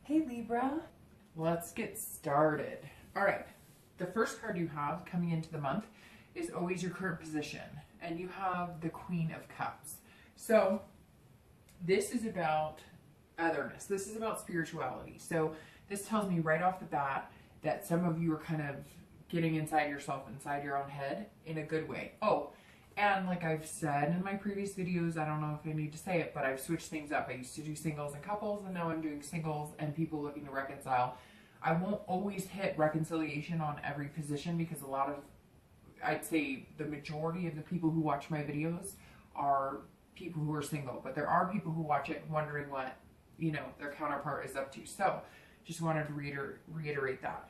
Hey Libra, let's get started. All right, the first card you have coming into the month is always your current position, and you have the Queen of Cups. So this is about otherness. This is about spirituality. So this tells me right off the bat that some of you are kind of getting inside yourself, inside your own head in a good way. Oh, and like I've said in my previous videos, I don't know if I need to say it, but I've switched things up. I used to do singles and couples, and now I'm doing singles and people looking to reconcile. I won't always hit reconciliation on every position because a lot of, I'd say the majority of the people who watch my videos are people who are single, but there are people who watch it wondering what, you know, their counterpart is up to. So just wanted to reiterate that.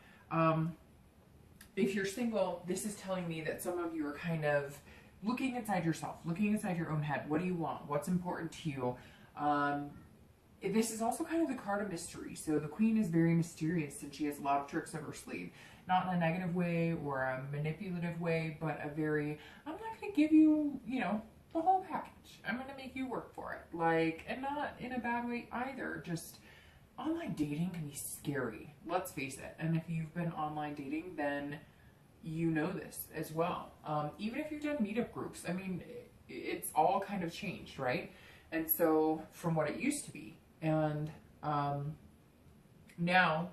If you're single, this is telling me that some of you are kind of looking inside yourself, looking inside your own head. What do you want? What's important to you? This is also kind of the card of mystery. So the Queen is very mysterious and she has a lot of tricks up her sleeve. Not in a negative way or a manipulative way, but a very, I'm not going to give you, you know, the whole package. I'm going to make you work for it. Like, and not in a bad way either. Just online dating can be scary. Let's face it. And if you've been online dating, then you know this as well. Even if you've done meetup groups, I mean, it's all kind of changed, right? And so from what it used to be, and now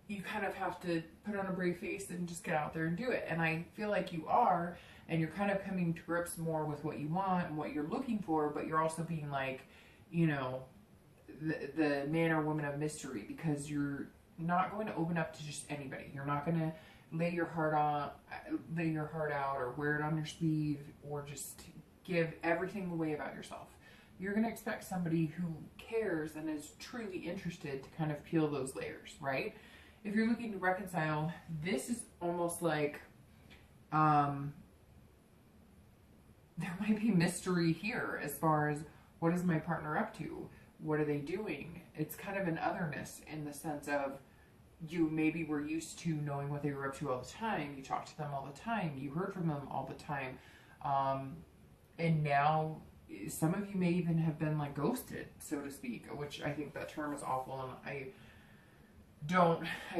you kind of have to put on a brave face and just get out there and do it. And I feel like you are, and you're kind of coming to grips more with what you want and what you're looking for, but you're also being like, you know, the man or woman of mystery, because you're not going to open up to just anybody. You're not going to lay your heart out or wear it on your sleeve or just give everything away about yourself. You're going to expect somebody who cares and is truly interested to kind of peel those layers, right? If you're looking to reconcile, this is almost like there might be mystery here as far as what is my partner up to? What are they doing? It's kind of an otherness in the sense of you maybe were used to knowing what they were up to all the time. You talked to them all the time. You heard from them all the time. And now some of you may even have been like ghosted, so to speak, which I think that term is awful. And I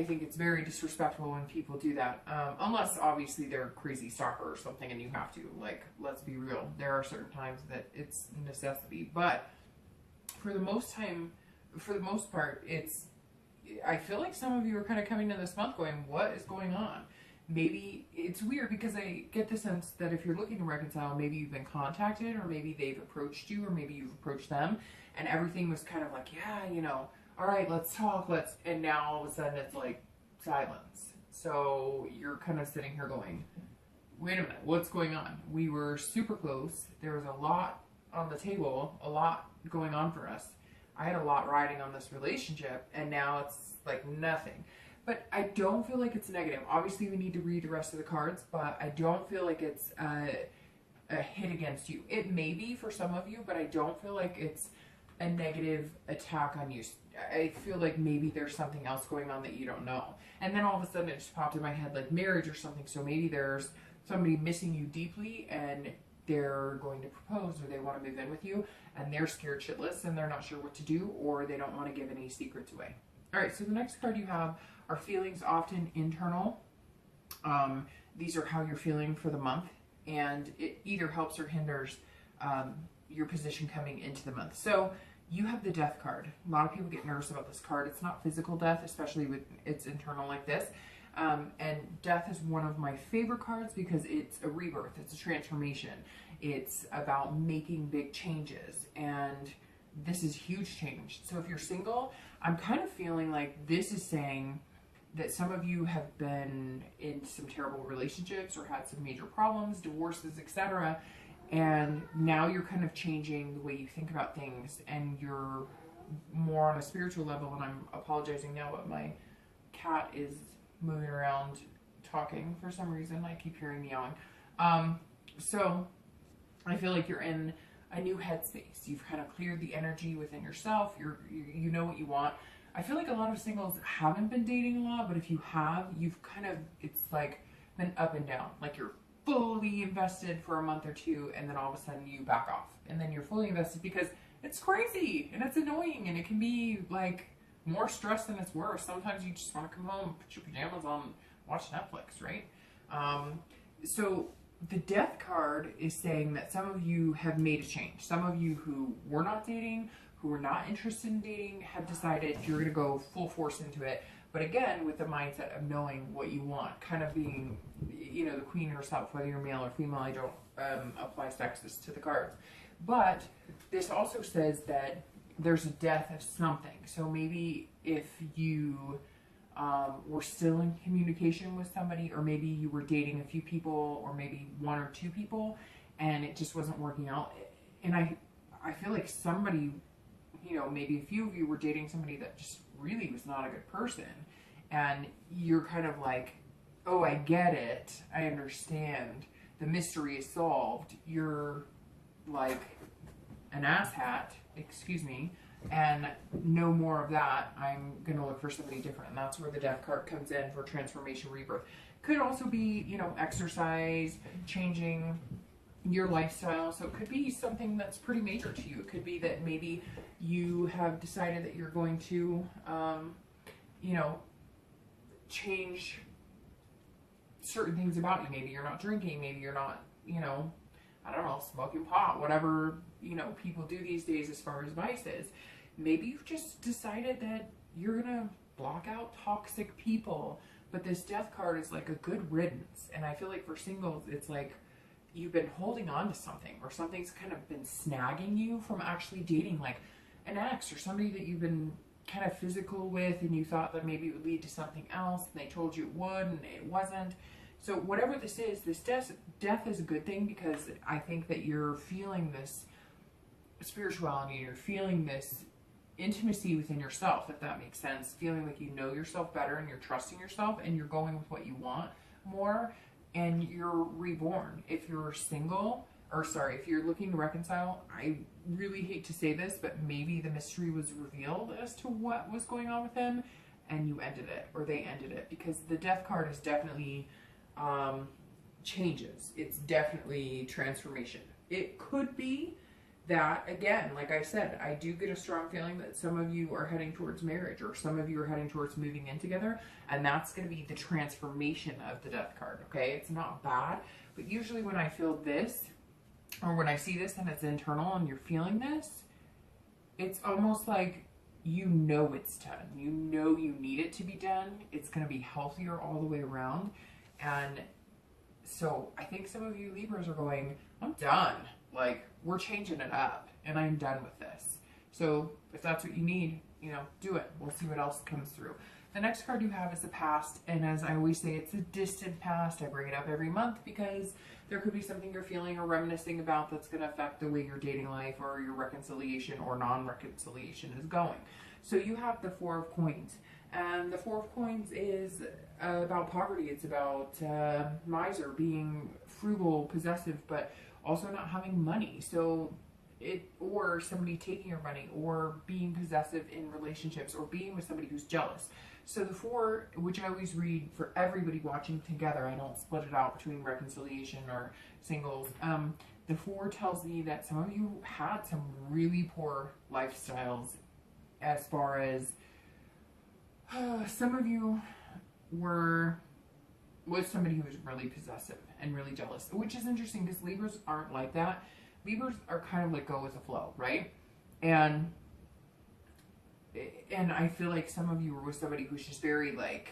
think it's very disrespectful when people do that. Unless obviously they're a crazy stalker or something and you have to, like, let's be real. There are certain times that it's a necessity, but for the most part, I feel like some of you are kind of coming in this month going, what is going on? Maybe it's weird because I get the sense that if you're looking to reconcile, maybe you've been contacted or maybe they've approached you or maybe you've approached them and everything was kind of like, yeah, you know, all right, let's talk, and now all of a sudden it's like silence. So you're kind of sitting here going, wait a minute, what's going on? We were super close. There was a lot on the table, a lot going on for us. I had a lot riding on this relationship, and now it's like nothing. But I don't feel like it's negative. Obviously, we need to read the rest of the cards, but I don't feel like it's a hit against you. It may be for some of you, but I don't feel like it's a negative attack on you. I feel like maybe there's something else going on that you don't know. And then all of a sudden it just popped in my head like marriage or something. So maybe there's somebody missing you deeply and they're going to propose or they want to move in with you and they're scared shitless and they're not sure what to do or they don't want to give any secrets away. All right, so the next card you have are feelings often internal. These are how you're feeling for the month, and it either helps or hinders your position coming into the month. So you have the death card. A lot of people get nervous about this card. It's not physical death, especially with it's internal like this. And death is one of my favorite cards because it's a rebirth. It's a transformation. It's about making big changes. And this is huge change. So if you're single, I'm kind of feeling like this is saying that some of you have been in some terrible relationships or had some major problems, divorces, etc. And now you're kind of changing the way you think about things and you're more on a spiritual level. And I'm apologizing now, but my cat is moving around talking for some reason. I keep hearing meowing. So I feel like you're in a new headspace. You've kind of cleared the energy within yourself. You know what you want. I feel like a lot of singles haven't been dating a lot, but if you have, you've kind of, it's like been up and down. Like you're fully invested for a month or two and then all of a sudden you back off. And then you're fully invested because it's crazy and it's annoying and it can be like more stress than it's worth. Sometimes you just want to come home, put your pajamas on, watch Netflix, right? So the death card is saying that some of you have made a change. Some of you who were not dating, who were not interested in dating, have decided you're going to go full force into it. But again, with the mindset of knowing what you want, kind of being, you know, the queen herself, whether you're male or female, I don't apply sexist to the cards. But this also says that there's a death of something. So maybe if you were still in communication with somebody, or maybe you were dating a few people, or maybe one or two people, and it just wasn't working out. And I feel like somebody, you know, maybe a few of you were dating somebody that just really was not a good person, and you're kind of like, oh, I get it, I understand, the mystery is solved, you're like an asshat, excuse me, and no more of that, I'm gonna look for somebody different. And that's where the death card comes in for transformation, rebirth. Could also be, you know, exercise, changing your lifestyle. So it could be something that's pretty major to you. It could be that maybe you have decided that you're going to, you know, change certain things about you. Maybe you're not drinking, maybe you're not, you know, I don't know, smoking pot, whatever, you know, people do these days as far as vices. Maybe you've just decided that you're gonna block out toxic people. But this death card is like a good riddance. And I feel like for singles, it's like you've been holding on to something, or something's kind of been snagging you from actually dating, like an ex or somebody that you've been kind of physical with, and you thought that maybe it would lead to something else, and they told you it would, and it wasn't. So whatever this is, this death is a good thing, because I think that you're feeling this spirituality, you're feeling this intimacy within yourself, if that makes sense, feeling like you know yourself better, and you're trusting yourself, and you're going with what you want more, and you're reborn. If you're single, or sorry, if you're looking to reconcile, I really hate to say this, but maybe the mystery was revealed as to what was going on with him, and you ended it, or they ended it, because the death card is definitely changes. It's definitely transformation. It could be that, again, like I said, I do get a strong feeling that some of you are heading towards marriage, or some of you are heading towards moving in together, and that's going to be the transformation of the death card, okay? It's not bad, but usually when I feel this, or when I see this and it's internal and you're feeling this, it's almost like you know it's done. You know you need it to be done. It's going to be healthier all the way around. And so I think some of you Libras are going, I'm done. Like, we're changing it up, and I'm done with this. So if that's what you need, you know, do it. We'll see what else comes through. The next card you have is the past, and as I always say, it's a distant past. I bring it up every month because there could be something you're feeling or reminiscing about that's going to affect the way your dating life or your reconciliation or non-reconciliation is going. So you have the Four of Coins, and the Four of Coins is about poverty. It's about miser, being frugal, possessive, but also not having money. So or somebody taking your money, or being possessive in relationships, or being with somebody who's jealous. So the four, which I always read for everybody watching together, I don't split it out between reconciliation or singles. The four tells me that some of you had some really poor lifestyles, as far as some of you were with somebody who was really possessive and really jealous, which is interesting because Libras aren't like that. Libras are kind of like go with the flow, right? And I feel like some of you were with somebody who's just very like,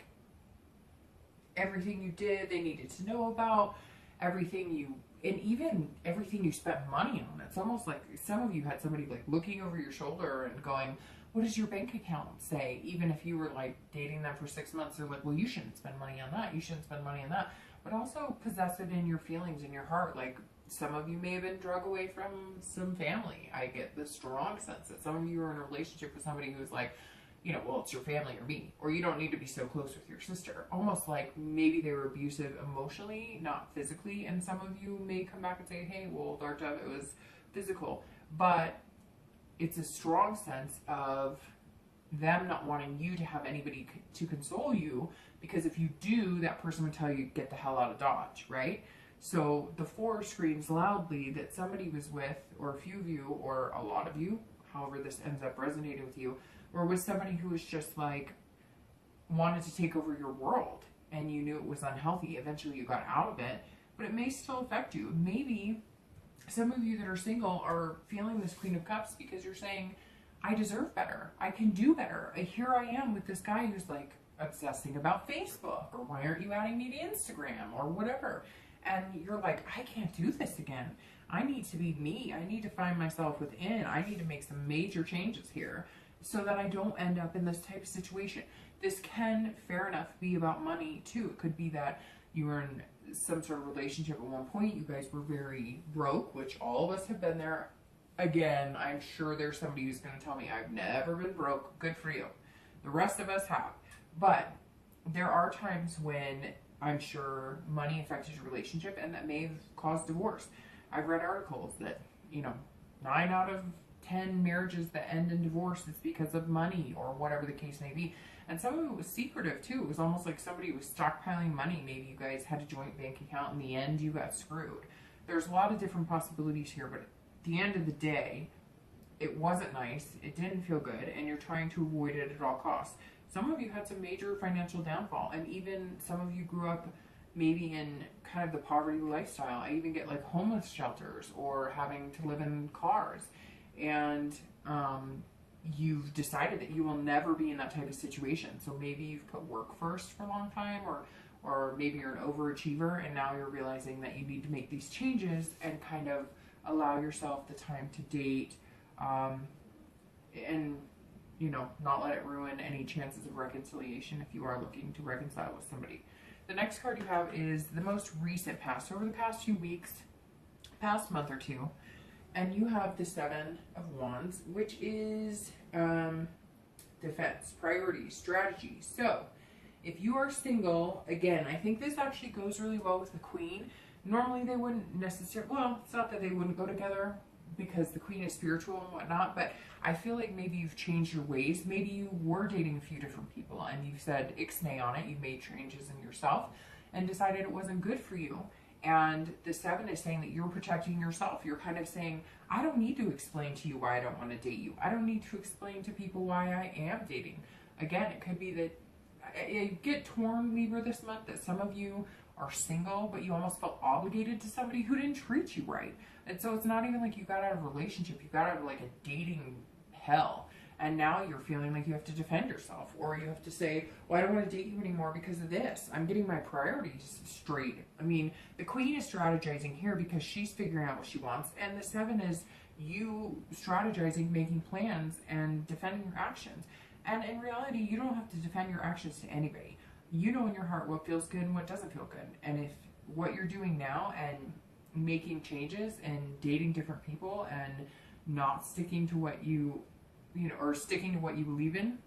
everything you did, they needed to know about, everything you, and even everything you spent money on. It's almost like some of you had somebody like looking over your shoulder and going, what does your bank account say? Even if you were like dating them for 6 months, they're like, well, you shouldn't spend money on that. You shouldn't spend money on that. But also possessive in your feelings, in your heart. Like, some of you may have been drug away from some family. I get the strong sense that some of you are in a relationship with somebody who's like, you know, well, it's your family or me. Or you don't need to be so close with your sister. Almost like maybe they were abusive emotionally, not physically. And some of you may come back and say, hey, well, Dark Dove, it was physical. But it's a strong sense of them not wanting you to have anybody to console you, because if you do, that person would tell you, get the hell out of Dodge, right? So the four screams loudly that somebody was with, or a few of you, or a lot of you, however this ends up resonating with you, or with somebody who was just like wanted to take over your world and you knew it was unhealthy. Eventually you got out of it, but it may still affect you. Maybe some of you that are single are feeling this Queen of Cups because you're saying, I deserve better. I can do better. Here I am with this guy who's like obsessing about Facebook, or why aren't you adding me to Instagram, or whatever. And you're like, I can't do this again. I need to be me. I need to find myself within. I need to make some major changes here so that I don't end up in this type of situation. This can, fair enough, be about money too. It could be that you were in some sort of relationship at one point. You guys were very broke, which all of us have been there. Again, I'm sure there's somebody who's going to tell me, I've never been broke. Good for you. The rest of us have. But there are times when I'm sure money affected your relationship and that may have caused divorce. I've read articles that, 9 out of 10 marriages that end in divorce is because of money or whatever the case may be. And some of it was secretive too. It was almost like somebody was stockpiling money. Maybe you guys had a joint bank account. In the end, you got screwed. There's a lot of different possibilities here, but at the end of the day, it wasn't nice. It didn't feel good, and you're trying to avoid it at all costs. Some of you had some major financial downfall, and even some of you grew up maybe in kind of the poverty lifestyle. I even get like homeless shelters or having to live in cars. And you've decided that you will never be in that type of situation. So maybe you've put work first for a long time, or maybe you're an overachiever and now you're realizing that you need to make these changes and kind of allow yourself the time to date, and not let it ruin any chances of reconciliation if you are looking to reconcile with somebody. The next card you have is the most recent past, over the past few weeks, past month or two. And you have the 7 of Wands, which is defense, priorities, strategy. So if you are single, again, I think this actually goes really well with the Queen. Normally they wouldn't necessarily, well, it's not that they wouldn't go together because the Queen is spiritual and whatnot, but I feel like maybe you've changed your ways. Maybe you were dating a few different people and you've said ixnay on it. You've made changes in yourself and decided it wasn't good for you. And the 7 is saying that you're protecting yourself. You're kind of saying, I don't need to explain to you why I don't want to date you. I don't need to explain to people why I am dating. Again, it could be that I get torn, Libra, this month, that some of you are single, but you almost felt obligated to somebody who didn't treat you right. And so it's not even like you got out of a relationship. You got out of like a dating hell. And now you're feeling like you have to defend yourself, or you have to say, well, I don't want to date you anymore because of this. I'm getting my priorities straight. I mean, the Queen is strategizing here because she's figuring out what she wants. And the 7 is you strategizing, making plans, and defending your actions. And in reality, you don't have to defend your actions to anybody. You know in your heart what feels good and what doesn't feel good. And if what you're doing now and making changes and dating different people and not sticking to what or sticking to what you believe in,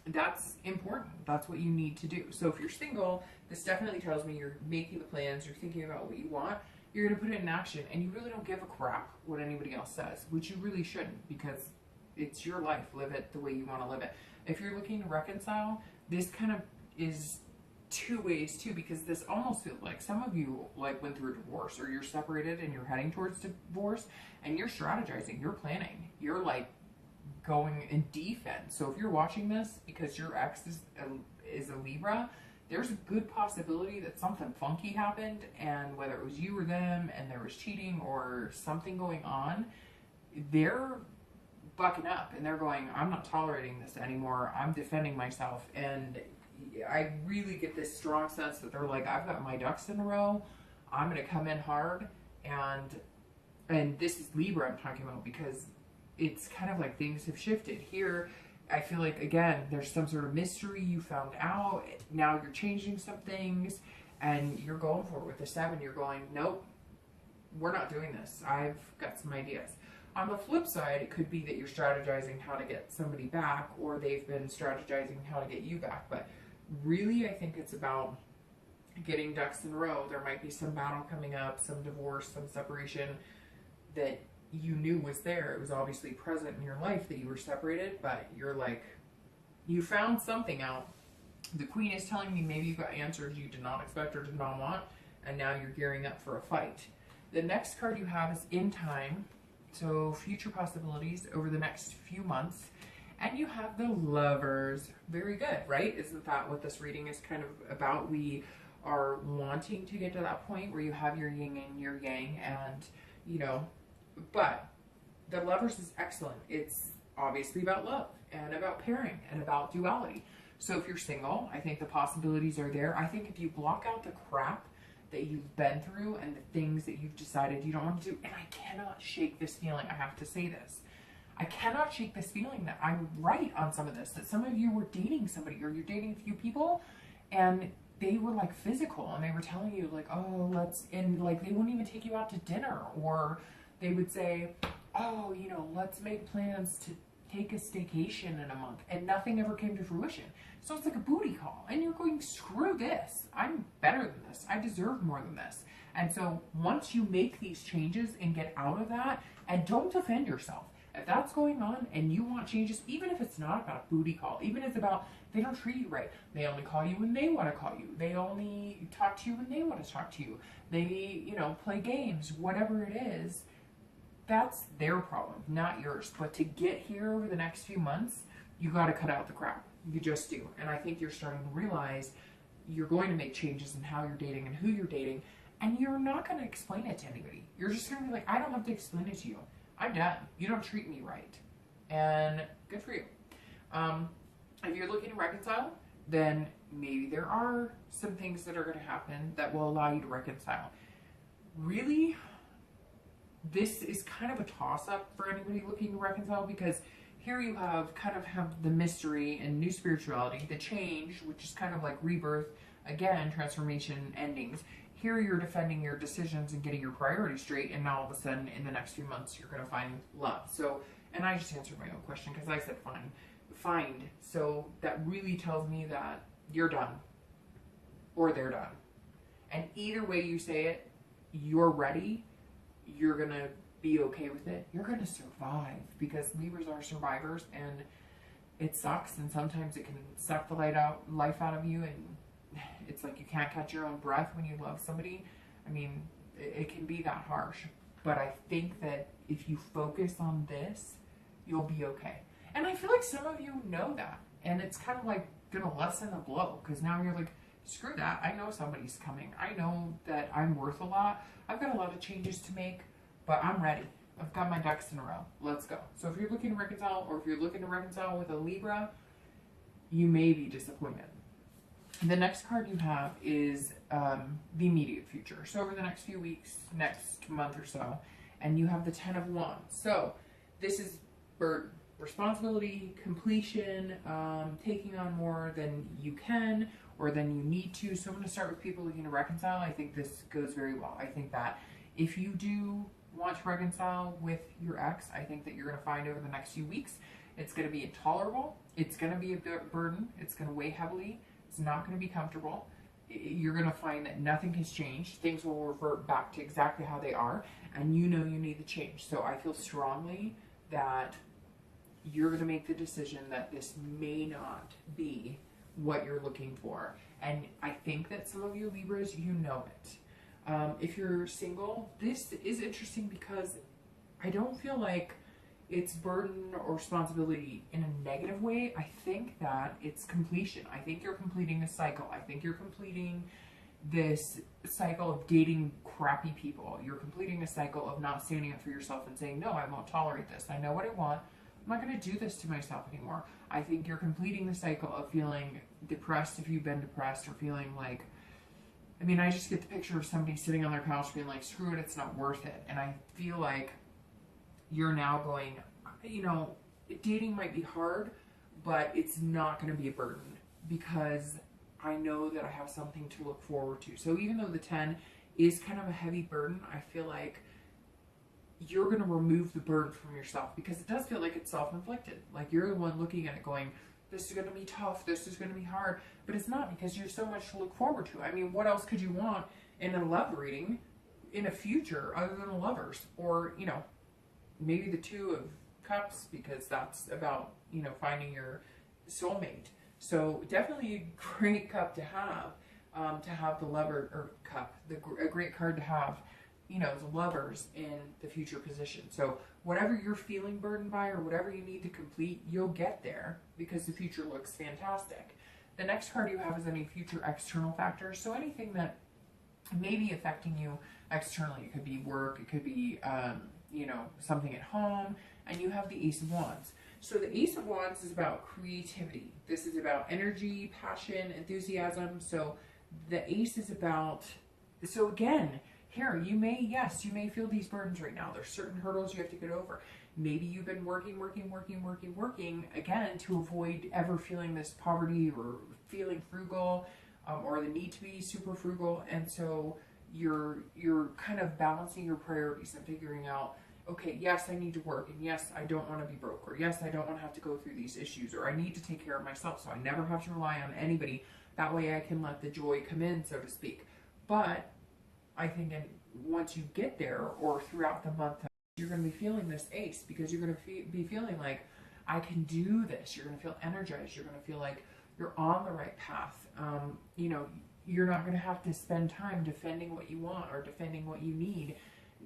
that's important. That's what you need to do. So if you're single, this definitely tells me you're making the plans, you're thinking about what you want, you're going to put it in action, and you really don't give a crap what anybody else says, which you really shouldn't, because it's your life. Live it the way you want to live it. If you're looking to reconcile, this kind of is two ways too, because this almost feels like some of you like went through a divorce, or you're separated and you're heading towards divorce, and you're strategizing, you're planning, you're like going in defense. So if you're watching this because your ex is a Libra, there's a good possibility that something funky happened, and whether it was you or them and there was cheating or something going on, they're bucking up and they're going, I'm not tolerating this anymore. I'm defending myself. And I really get this strong sense that they're like, I've got my ducks in a row. I'm going to come in hard. And this is Libra I'm talking about, because it's kind of like things have shifted here. I feel like, again, there's some sort of mystery you found out. Now you're changing some things and you're going for it with the 7. You're going, nope, we're not doing this. I've got some ideas. On the flip side, it could be that you're strategizing how to get somebody back, or they've been strategizing how to get you back. But really, I think it's about getting ducks in a row. There might be some battle coming up, some divorce, some separation that you knew was there. It was obviously present in your life that you were separated, but you're like, you found something out. The Queen is telling me maybe you got answers you did not expect or did not want, and now you're gearing up for a fight. The next card you have is In Time. So future possibilities over the next few months. And you have the Lovers. Very good, right? Isn't that what this reading is kind of about? We are wanting to get to that point where you have your yin and your yang, and, you know, but the Lovers is excellent. It's obviously about love and about pairing and about duality. So if you're single, I think the possibilities are there. I think if you block out the crap that you've been through and the things that you've decided you don't want to do, and I cannot shake this feeling, I have to say this. I cannot shake this feeling that I'm right on some of this, that some of you were dating somebody, or you're dating a few people, and they were like physical, and they were telling you like, oh, and like they wouldn't even take you out to dinner, or they would say, oh, you know, let's make plans to take a staycation in a month, and nothing ever came to fruition. So it's like a booty call, and you're going, screw this. I'm better than this. I deserve more than this. And so once you make these changes and get out of that, and don't defend yourself. If that's going on and you want changes, even if it's not about a booty call, even if it's about they don't treat you right, they only call you when they want to call you, they only talk to you when they want to talk to you, they, you know, play games, whatever it is, that's their problem, not yours. But to get here over the next few months, you got to cut out the crap. You just do. And I think you're starting to realize you're going to make changes in how you're dating and who you're dating, and you're not going to explain it to anybody. You're just going to be like, I don't have to explain it to you. I'm done. You don't treat me right. And good for you. If you're looking to reconcile, then maybe there are some things that are going to happen that will allow you to reconcile. Really, this is kind of a toss-up for anybody looking to reconcile, because here you have the mystery and new spirituality, the change, which is kind of like rebirth, again, transformation, endings. Here you're defending your decisions and getting your priorities straight, and now all of a sudden in the next few months you're going to find love. So, and I just answered my own question because I said find. So that really tells me that you're done, or they're done. And either way you say it, you're ready. You're going to be okay with it. You're going to survive, because Libras are survivors, and it sucks, and sometimes it can suck the life out of you, and it's like you can't catch your own breath when you love somebody. I mean, it can be that harsh. But I think that if you focus on this, you'll be okay. And I feel like some of you know that. And it's kind of like going to lessen the blow, because now you're like, screw that. I know somebody's coming. I know that I'm worth a lot. I've got a lot of changes to make, but I'm ready. I've got my ducks in a row. Let's go. So if you're looking to reconcile, or if you're looking to reconcile with a Libra, you may be disappointed. The next card you have is the immediate future. So over the next few weeks, next month or so, and you have the 10 of Wands. So this is burden, responsibility, completion, taking on more than you can or than you need to. So I'm going to start with people looking to reconcile. I think this goes very well. I think that if you do want to reconcile with your ex, I think that you're going to find over the next few weeks, it's going to be intolerable. It's going to be a burden. It's going to weigh heavily. It's not going to be comfortable. You're going to find that nothing has changed. Things will revert back to exactly how they are, and you know you need the change. So I feel strongly that you're going to make the decision that this may not be what you're looking for. And I think that some of you Libras, you know it. If you're single, this is interesting because I don't feel like it's burden or responsibility in a negative way. I think that it's completion. I think you're completing a cycle. I think you're completing this cycle of dating crappy people. You're completing a cycle of not standing up for yourself and saying, no, I won't tolerate this. I know what I want. I'm not going to do this to myself anymore. I think you're completing the cycle of feeling depressed if you've been depressed, or feeling like, I mean, I just get the picture of somebody sitting on their couch being like, screw it, it's not worth it. And I feel like you're now going, you know, dating might be hard, but it's not going to be a burden, because I know that I have something to look forward to. So even though the 10 is kind of a heavy burden, I feel like you're going to remove the burden from yourself, because it does feel like it's self-inflicted. Like you're the one looking at it going, this is going to be tough, this is going to be hard, but it's not, because you're so much to look forward to. I mean, what else could you want in a love reading in a future other than a Lovers? Or, you know, maybe the 2 of Cups, because that's about, you know, finding your soulmate. So definitely a great cup to have the Lover, or cup, a great card to have you know, the Lovers in the future position. So whatever you're feeling burdened by or whatever you need to complete, you'll get there because the future looks fantastic. The next card you have is any future external factors. So anything that may be affecting you externally. It could be work, it could be, you know, something at home, and you have the Ace of Wands. So the Ace of Wands is about creativity. This is about energy, passion, enthusiasm. So the Ace is about, so again, here, you may feel these burdens right now. There's certain hurdles you have to get over. Maybe you've been working, again, to avoid ever feeling this poverty or feeling frugal, or the need to be super frugal. And so you're kind of balancing your priorities and figuring out, okay, yes, I need to work, and yes, I don't want to be broke, or yes, I don't want to have to go through these issues, or I need to take care of myself, so I never have to rely on anybody. That way I can let the joy come in, so to speak. But I think once you get there, or throughout the month, you're going to be feeling this Ace, because you're going to be feeling like, I can do this. You're going to feel energized. You're going to feel like you're on the right path. You know, you're not going to have to spend time defending what you want or defending what you need,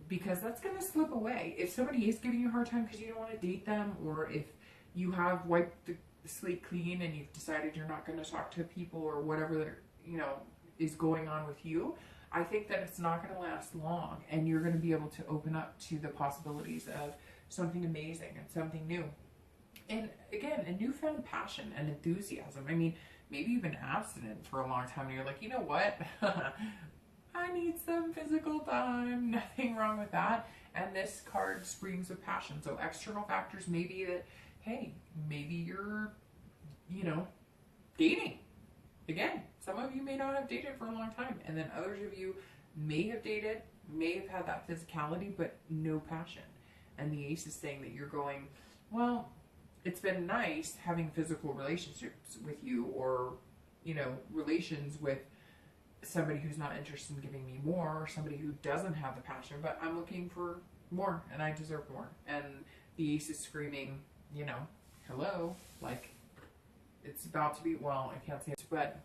because that's going to slip away. If somebody is giving you a hard time because you don't want to date them, or if you have wiped the slate clean and you've decided you're not going to talk to people or whatever, you know, is going on with you, I think that it's not going to last long, and you're going to be able to open up to the possibilities of something amazing and something new. And again, a newfound passion and enthusiasm. I mean, maybe you've been abstinent for a long time and you're like, you know what? I need some physical time. Nothing wrong with that. And this card springs with passion. So external factors may be that, hey, maybe you're, you know, dating. Again, some of you may not have dated for a long time. And then others of you may have dated, may have had that physicality, but no passion. And the Ace is saying that you're going, well, it's been nice having physical relationships with you, or, you know, relations with somebody who's not interested in giving me more, or somebody who doesn't have the passion, but I'm looking for more and I deserve more. And the Ace is screaming, you know, hello, like it's about to be, well, I can't say it, but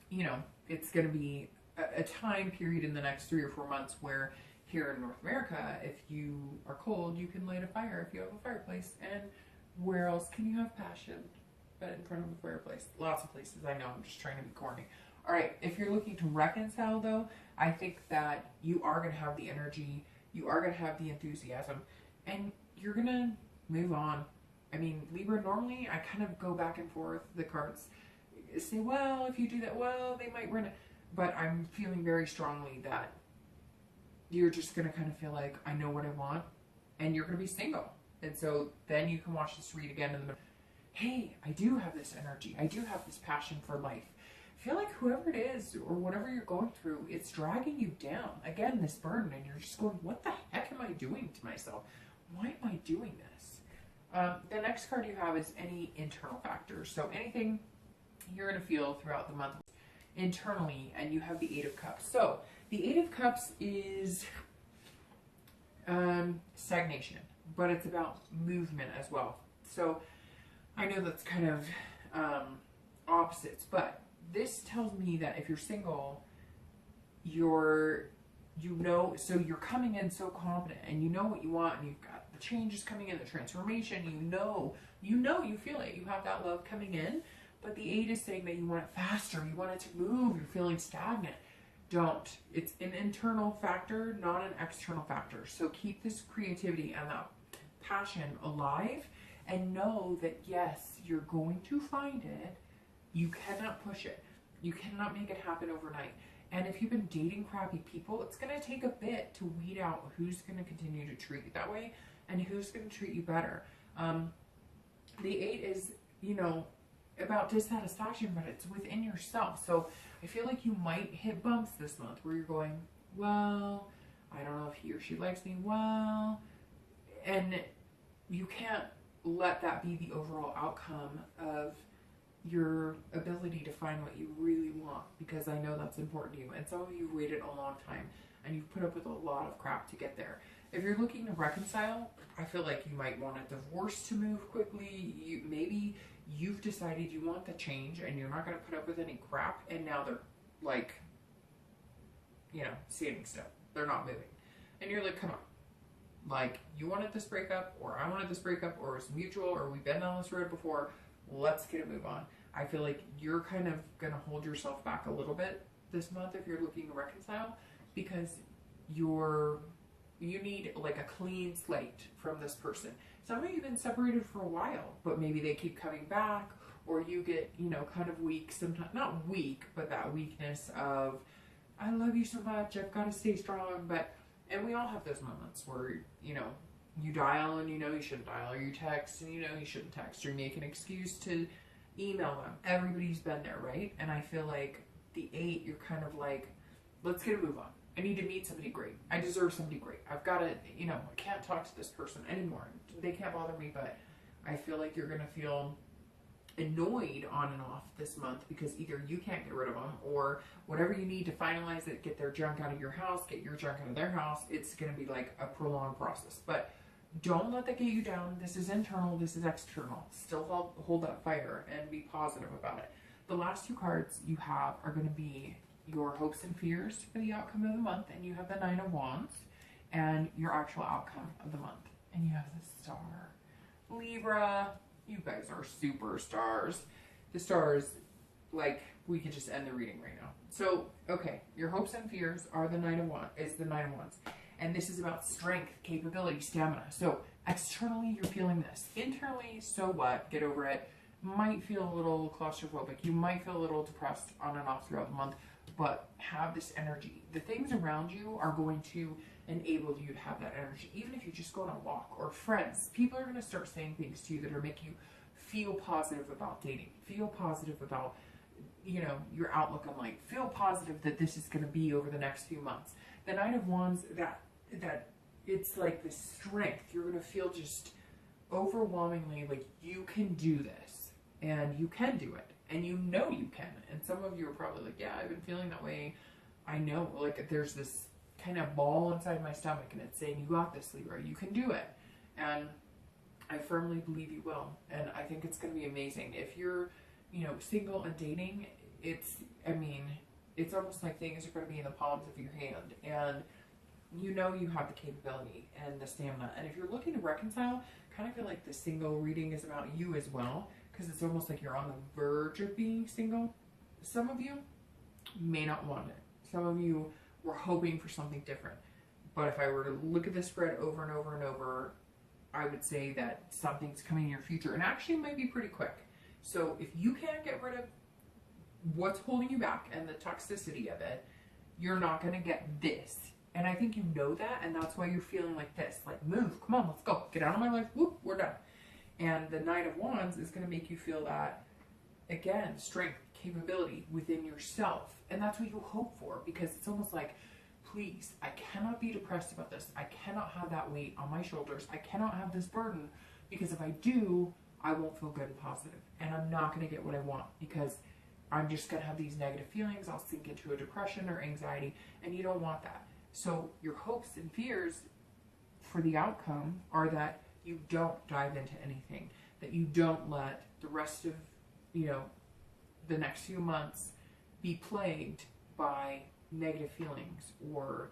you know, it's going to be a time period in the next 3 or 4 months where here in North America, if you are cold, you can light a fire if you have a fireplace. And where else can you have passion but in front of a fireplace? Lots of places. I know, I'm just trying to be corny. All right, if you're looking to reconcile, though, I think that you are going to have the energy, you are going to have the enthusiasm, and you're going to move on. I mean, Libra, normally I kind of go back and forth. The cards say, well, if you do that, well, they might run it. But I'm feeling very strongly that you're just going to kind of feel like, I know what I want, and you're going to be single. And so then you can watch this read again in the middle. Hey, I do have this energy. I do have this passion for life. I feel like whoever it is or whatever you're going through, it's dragging you down. Again, this burden, and you're just going, what the heck am I doing to myself? Why am I doing this? The next card you have is any internal factors. So anything you're going to feel throughout the month internally, and you have the 8 of Cups. So the 8 of Cups is stagnation, but it's about movement as well. So I know that's kind of opposites, but this tells me that if you're single, you're coming in so confident, and you know what you want, and you've got the changes coming in, the transformation, you feel it, you have that love coming in. But the 8 is saying that you want it faster, you want it to move, you're feeling stagnant. Don't. It's an internal factor, not an external factor. So keep this creativity and that passion alive, and know that yes, you're going to find it. You cannot push it. You cannot make it happen overnight. And if you've been dating crappy people, it's going to take a bit to weed out who's going to continue to treat you that way and who's going to treat you better. The 8 is, you know, about dissatisfaction, but it's within yourself. So I feel like you might hit bumps this month where you're going, well, I don't know if he or she likes me well, and you can't let that be the overall outcome of your ability to find what you really want, because I know that's important to you. And some of you waited a long time and you've put up with a lot of crap to get there. If you're looking to reconcile, I feel like you might want a divorce to move quickly. Maybe you've decided you want the change and you're not going to put up with any crap, and now they're like, you know, standing still. They're not moving. And you're like, come on. Like, you wanted this breakup, or I wanted this breakup, or it's mutual, or we've been down this road before. Let's get a move on. I feel like you're kind of going to hold yourself back a little bit this month if you're looking to reconcile, because you need like a clean slate from this person. Some of you have been separated for a while, but maybe they keep coming back, or you get, you know, kind of weak sometimes. Not weak, but that weakness of, I love you so much, I've got to stay strong. And we all have those moments where, you know, you dial and you know you shouldn't dial, or you text and you know you shouldn't text, or you make an excuse to email them. Everybody's been there, right? And I feel like the 8, you're kind of like, let's get a move on. I need to meet somebody great. I deserve somebody great. I've got to, you know, I can't talk to this person anymore. They can't bother me, but I feel like you're going to feel annoyed on and off this month because either you can't get rid of them, or whatever you need to finalize it, get their junk out of your house, get your junk out of their house. It's going to be like a prolonged process, but don't let that get you down. This is internal. This is external. Still hold that fire and be positive about it. The last 2 cards you have are going to be your hopes and fears for the outcome of the month, and you have the 9 of Wands, and your actual outcome of the month, and you have the Star. Libra, you guys are superstars. The stars, like, we could just end the reading right now. So, okay, your hopes and fears are the 9 of Wands, and this is about strength, capability, stamina. So externally, you're feeling this. Internally, so what? Get over it. Might feel a little claustrophobic. You might feel a little depressed on and off throughout the month, but have this energy. The things around you are going to enable you to have that energy. Even if you just go on a walk, or friends, people are going to start saying things to you that are making you feel positive about dating, feel positive about, you know, your outlook on life, feel positive that this is going to be over the next few months. The 9 of Wands, that it's like the strength. You're going to feel just overwhelmingly like you can do this, and you can do it, and you know you can. And some of you are probably like, yeah, I've been feeling that way. I know, like, there's this kind of ball inside my stomach, and it's saying, you got this, Libra, you can do it. And I firmly believe you will. And I think it's going to be amazing. If you're, you know, single and dating, it's almost like things are going to be in the palms of your hand, and you know you have the capability and the stamina. And if you're looking to reconcile, kind of feel like the single reading is about you as well, because it's almost like you're on the verge of being single. Some of you may not want it. Some of you were hoping for something different. But if I were to look at this spread over and over and over, I would say that something's coming in your future, and actually it might be pretty quick. So if you can't get rid of what's holding you back and the toxicity of it, you're not going to get this. And I think you know that, and that's why you're feeling like this. Like, move, come on, let's go. Get out of my life, whoop, we're done. And the 9 of Wands is going to make you feel that, again, strength, capability within yourself. And that's what you hope for, because it's almost like, please, I cannot be depressed about this. I cannot have that weight on my shoulders. I cannot have this burden, because if I do, I won't feel good and positive. And I'm not going to get what I want, because I'm just going to have these negative feelings. I'll sink into a depression or anxiety, and you don't want that. So your hopes and fears for the outcome are that you don't dive into anything, that you don't let the rest of, you know, the next few months be plagued by negative feelings, or,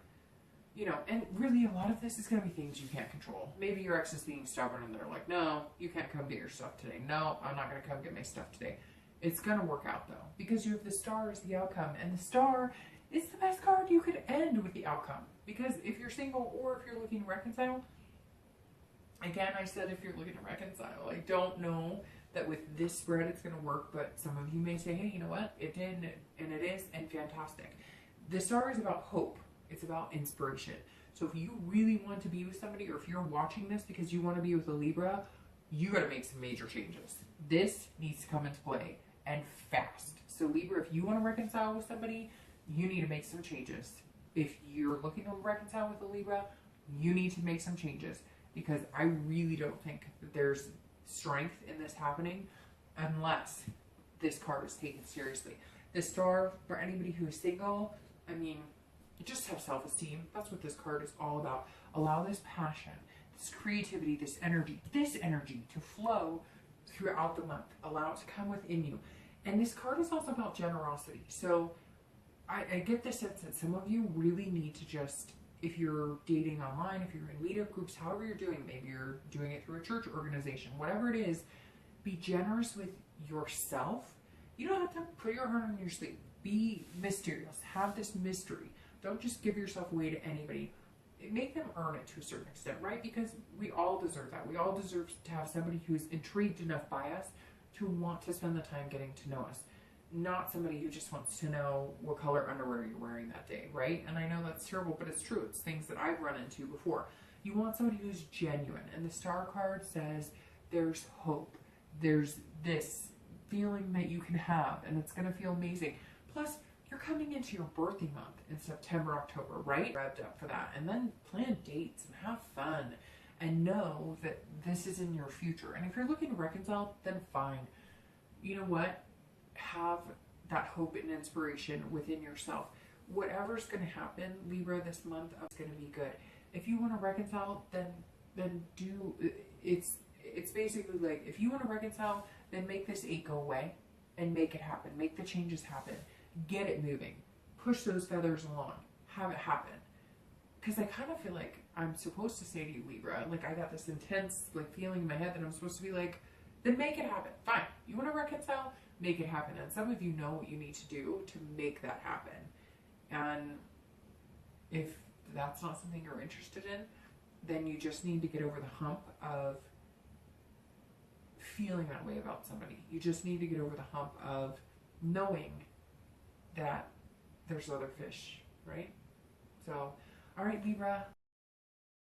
you know, and really a lot of this is going to be things you can't control. Maybe your ex is being stubborn and they're like, no, you can't come get your stuff today. No, I'm not going to come get my stuff today. It's going to work out though, because you have the Star as the outcome, and the Star is the best card you could end with the outcome. Because if you're single, or if you're looking to reconcile, again, I said if you're looking to reconcile, I don't know that with this spread it's going to work, but some of you may say, hey, you know what, it did, and it is, and fantastic. The Star is about hope. It's about inspiration. So if you really want to be with somebody, or if you're watching this because you want to be with a Libra, you got to make some major changes. This needs to come into play, and fast. So Libra, if you want to reconcile with somebody, you need to make some changes. If you're looking to reconcile with a Libra, you need to make some changes, because I really don't think that there's strength in this happening unless this card is taken seriously. The Star, for anybody who is single, I mean, just have self-esteem. That's what this card is all about. Allow this passion, this creativity, this energy to flow throughout the month. Allow it to come within you. And this card is also about generosity. So I get the sense that some of you really need to just if you're dating online, if you're in meetup groups, however you're doing, maybe you're doing it through a church organization, whatever it is, be generous with yourself. You don't have to put your heart on your sleeve. Be mysterious. Have this mystery. Don't just give yourself away to anybody. Make them earn it to a certain extent, right? Because we all deserve that. We all deserve to have somebody who's intrigued enough by us to want to spend the time getting to know us. Not somebody who just wants to know what color underwear you're wearing that day, right? And I know that's terrible, but it's true. It's things that I've run into before. You want somebody who's genuine. And the star card says there's hope. There's this feeling that you can have, and it's going to feel amazing. Plus, you're coming into your birthday month in September, October, right? Revved up for that. And then plan dates and have fun and know that this is in your future. And if you're looking to reconcile, then fine. You know what? Have that hope and inspiration within yourself. Whatever's going to happen, Libra, this month is going to be good. If you want to reconcile, then do. It's basically like, if you want to reconcile, then make this 8 go away and make it happen. Make the changes happen. Get it moving. Push those feathers along. Have it happen. Because I kind of feel like I'm supposed to say to you, Libra, like I got this intense like feeling in my head that I'm supposed to be like, then make it happen. Fine. You want to reconcile? Make it happen. And some of you know what you need to do to make that happen. And if that's not something you're interested in, then you just need to get over the hump of feeling that way about somebody. You just need to get over the hump of knowing that there's other fish, right? So, all right, Libra,